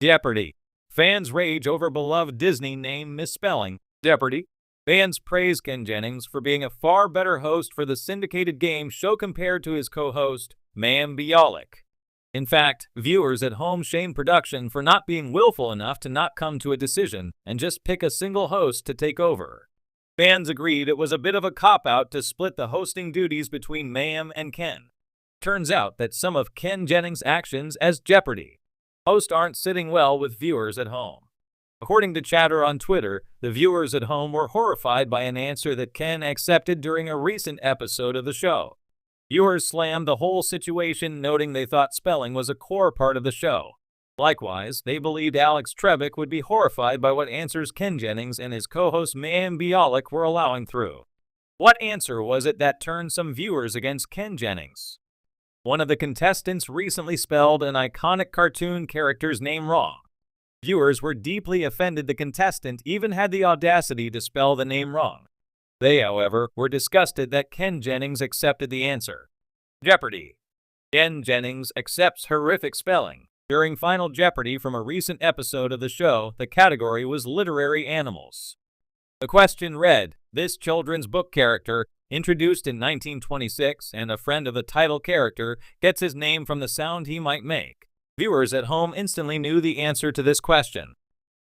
Jeopardy! Fans rage over beloved Disney name misspelling. Jeopardy! Fans praise Ken Jennings for being a far better host for the syndicated game show compared to his co-host, Mayim Bialik. In fact, viewers at home shame production for not being willful enough to not come to a decision and just pick a single host to take over. Fans agreed it was a bit of a cop-out to split the hosting duties between Mayim and Ken. Turns out that some of Ken Jennings' actions as Jeopardy! Host aren't sitting well with viewers at home. According to chatter on Twitter, the viewers at home were horrified by an answer that Ken accepted during a recent episode of the show. Viewers slammed the whole situation, noting they thought spelling was a core part of the show. Likewise, they believed Alex Trebek would be horrified by what answers Ken Jennings and his co-host Mayim Bialik were allowing through. What answer was it that turned some viewers against Ken Jennings? One of the contestants recently spelled an iconic cartoon character's name wrong. Viewers were deeply offended the contestant even had the audacity to spell the name wrong. They, however, were disgusted that Ken Jennings accepted the answer. Jeopardy! Ken Jennings accepts horrific spelling. During Final Jeopardy from a recent episode of the show, the category was literary animals. The question read, this children's book character, introduced in 1926 and a friend of the title character, gets his name from the sound he might make. Viewers at home instantly knew the answer to this question.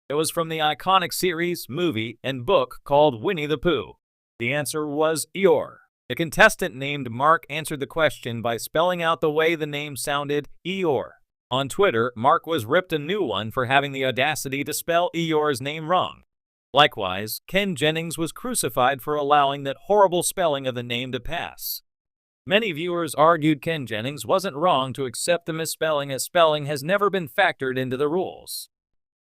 It was from the iconic series, movie, and book called Winnie the Pooh. The answer was Eeyore. A contestant named Mark answered the question by spelling out the way the name sounded, Eeyore. On Twitter, Mark was ripped a new one for having the audacity to spell Eeyore's name wrong. Likewise, Ken Jennings was crucified for allowing that horrible spelling of the name to pass. Many viewers argued Ken Jennings wasn't wrong to accept the misspelling as spelling has never been factored into the rules.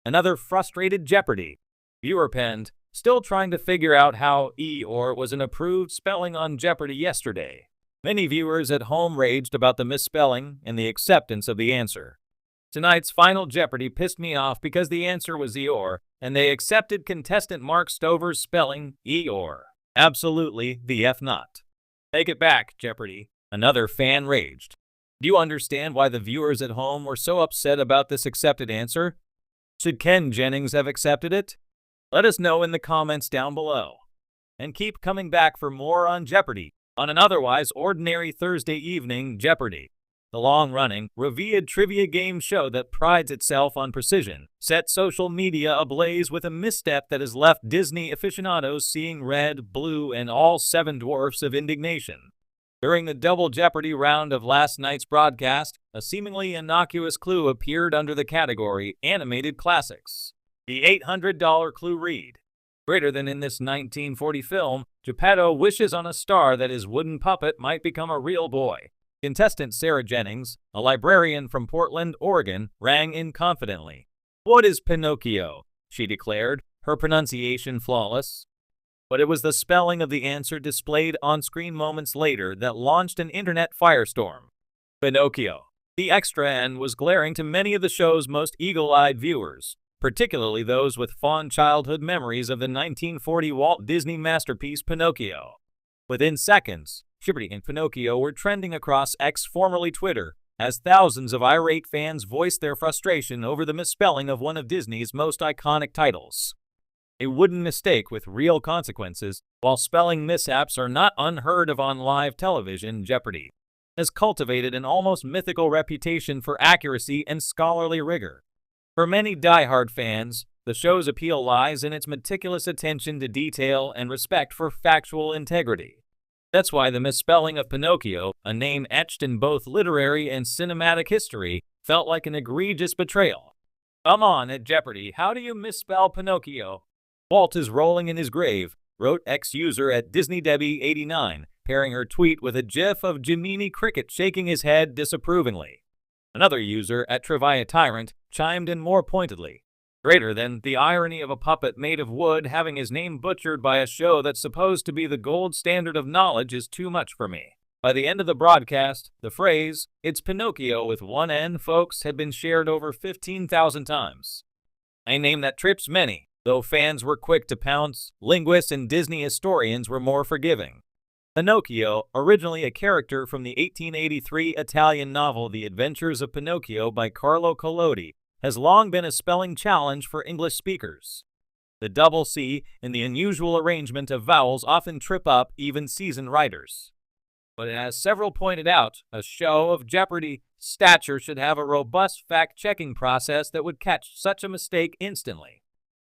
Another frustrated Jeopardy! Viewer penned, still trying to figure out how Eeyore was an approved spelling on Jeopardy yesterday. Many viewers at home raged about the misspelling and the acceptance of the answer. Tonight's Final Jeopardy pissed me off because the answer was Eeyore, and they accepted contestant Mark Stover's spelling, Eeyore. Absolutely the F not. Take it back, Jeopardy! Another fan raged. Do you understand why the viewers at home were so upset about this accepted answer? Should Ken Jennings have accepted it? Let us know in the comments down below. And keep coming back for more on Jeopardy! On an otherwise ordinary Thursday evening, Jeopardy! The long-running, revered trivia game show that prides itself on precision, set social media ablaze with a misstep that has left Disney aficionados seeing red, blue, and all seven dwarfs of indignation. During the Double Jeopardy round of last night's broadcast, a seemingly innocuous clue appeared under the category Animated Classics. The $800 clue read, greater than in this 1940 film, Geppetto wishes on a star that his wooden puppet might become a real boy. Contestant Sarah Jennings, a librarian from Portland, Oregon, rang in confidently. What is Pinocchio? She declared, her pronunciation flawless. But it was the spelling of the answer displayed on screen moments later that launched an internet firestorm. Pinocchio. The extra N was glaring to many of the show's most eagle-eyed viewers, particularly those with fond childhood memories of the 1940 Walt Disney masterpiece Pinocchio. Within seconds, Jeopardy and Pinocchio were trending across X, formerly Twitter, as thousands of irate fans voiced their frustration over the misspelling of one of Disney's most iconic titles. A wooden mistake with real consequences, while spelling mishaps are not unheard of on live television, Jeopardy! Has cultivated an almost mythical reputation for accuracy and scholarly rigor. For many diehard fans, the show's appeal lies in its meticulous attention to detail and respect for factual integrity. That's why the misspelling of Pinocchio, a name etched in both literary and cinematic history, felt like an egregious betrayal. Come on, at Jeopardy! How do you misspell Pinocchio? Walt is rolling in his grave, wrote ex-user at DisneyDebbie89, pairing her tweet with a gif of Jiminy Cricket shaking his head disapprovingly. Another user at Trivia Tyrant chimed in more pointedly. Greater than the irony of a puppet made of wood having his name butchered by a show that's supposed to be the gold standard of knowledge is too much for me. By the end of the broadcast, the phrase, "It's Pinocchio with one N, folks," had been shared over 15,000 times. A name that trips many, though fans were quick to pounce, linguists and Disney historians were more forgiving. Pinocchio, originally a character from the 1883 Italian novel The Adventures of Pinocchio by Carlo Collodi, has long been a spelling challenge for English speakers. The double C and the unusual arrangement of vowels often trip up even seasoned writers. But as several pointed out, a show of Jeopardy stature should have a robust fact-checking process that would catch such a mistake instantly.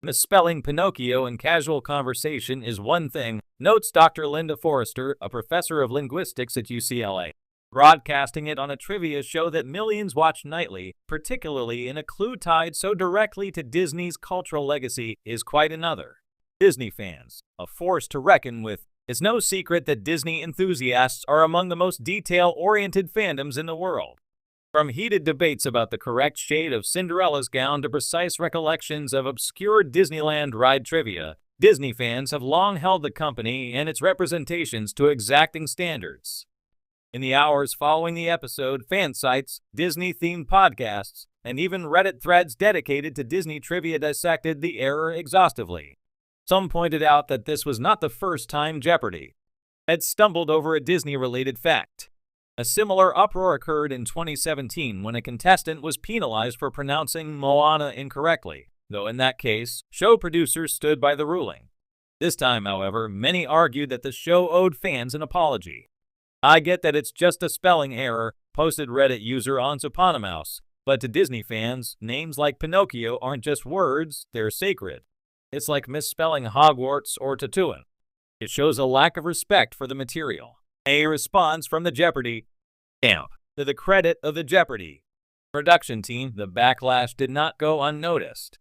Misspelling Pinocchio in casual conversation is one thing, notes Dr. Linda Forrester, a professor of linguistics at UCLA. Broadcasting it on a trivia show that millions watch nightly, particularly in a clue tied so directly to Disney's cultural legacy, is quite another. Disney fans, a force to reckon with. It's no secret that Disney enthusiasts are among the most detail-oriented fandoms in the world. From heated debates about the correct shade of Cinderella's gown to precise recollections of obscure Disneyland ride trivia, Disney fans have long held the company and its representations to exacting standards. In the hours following the episode, fan sites, Disney-themed podcasts, and even Reddit threads dedicated to Disney trivia dissected the error exhaustively. Some pointed out that this was not the first time Jeopardy had stumbled over a Disney-related fact. A similar uproar occurred in 2017 when a contestant was penalized for pronouncing Moana incorrectly, though in that case, show producers stood by the ruling. This time, however, many argued that the show owed fans an apology. "I get that it's just a spelling error," posted Reddit user Onsoponomouse, but to Disney fans, names like Pinocchio aren't just words, they're sacred. It's like misspelling Hogwarts or Tatooine. It shows a lack of respect for the material. A response from the Jeopardy camp. To the credit of the Jeopardy production team, the backlash did not go unnoticed.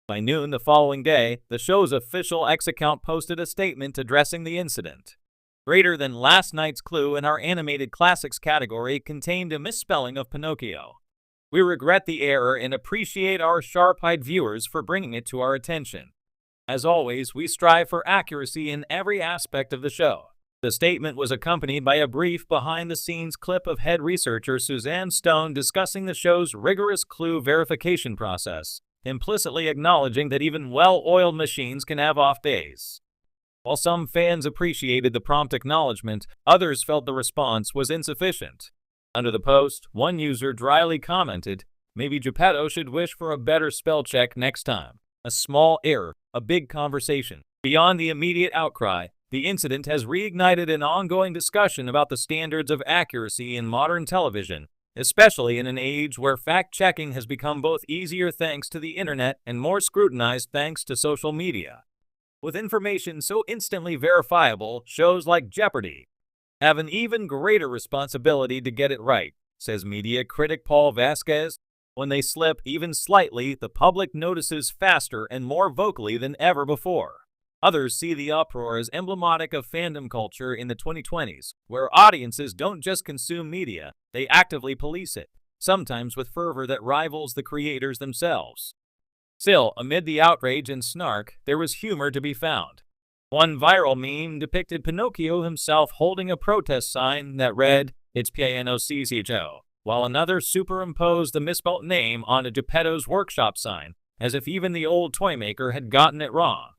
By noon the following day, the show's official X account posted a statement addressing the incident. Greater than last night's clue in our animated classics category contained a misspelling of Pinocchio. We regret the error and appreciate our sharp-eyed viewers for bringing it to our attention. As always, we strive for accuracy in every aspect of the show. The statement was accompanied by a brief behind-the-scenes clip of head researcher Suzanne Stone discussing the show's rigorous clue verification process, implicitly acknowledging that even well-oiled machines can have off days. While some fans appreciated the prompt acknowledgement, others felt the response was insufficient. Under the post, one user dryly commented, "Maybe Geppetto should wish for a better spell check next time." A small error, a big conversation. Beyond the immediate outcry, the incident has reignited an ongoing discussion about the standards of accuracy in modern television, especially in an age where fact-checking has become both easier thanks to the internet and more scrutinized thanks to social media. With information so instantly verifiable, shows like Jeopardy have an even greater responsibility to get it right, says media critic Paul Vasquez. When they slip even slightly, the public notices faster and more vocally than ever before. Others see the uproar as emblematic of fandom culture in the 2020s, where audiences don't just consume media, they actively police it, sometimes with fervor that rivals the creators themselves. Still, amid the outrage and snark, there was humor to be found. One viral meme depicted Pinocchio himself holding a protest sign that read, "It's P-I-N-O-C-C-H-O," while another superimposed the misspelt name onto Geppetto's workshop sign, as if even the old toy maker had gotten it wrong.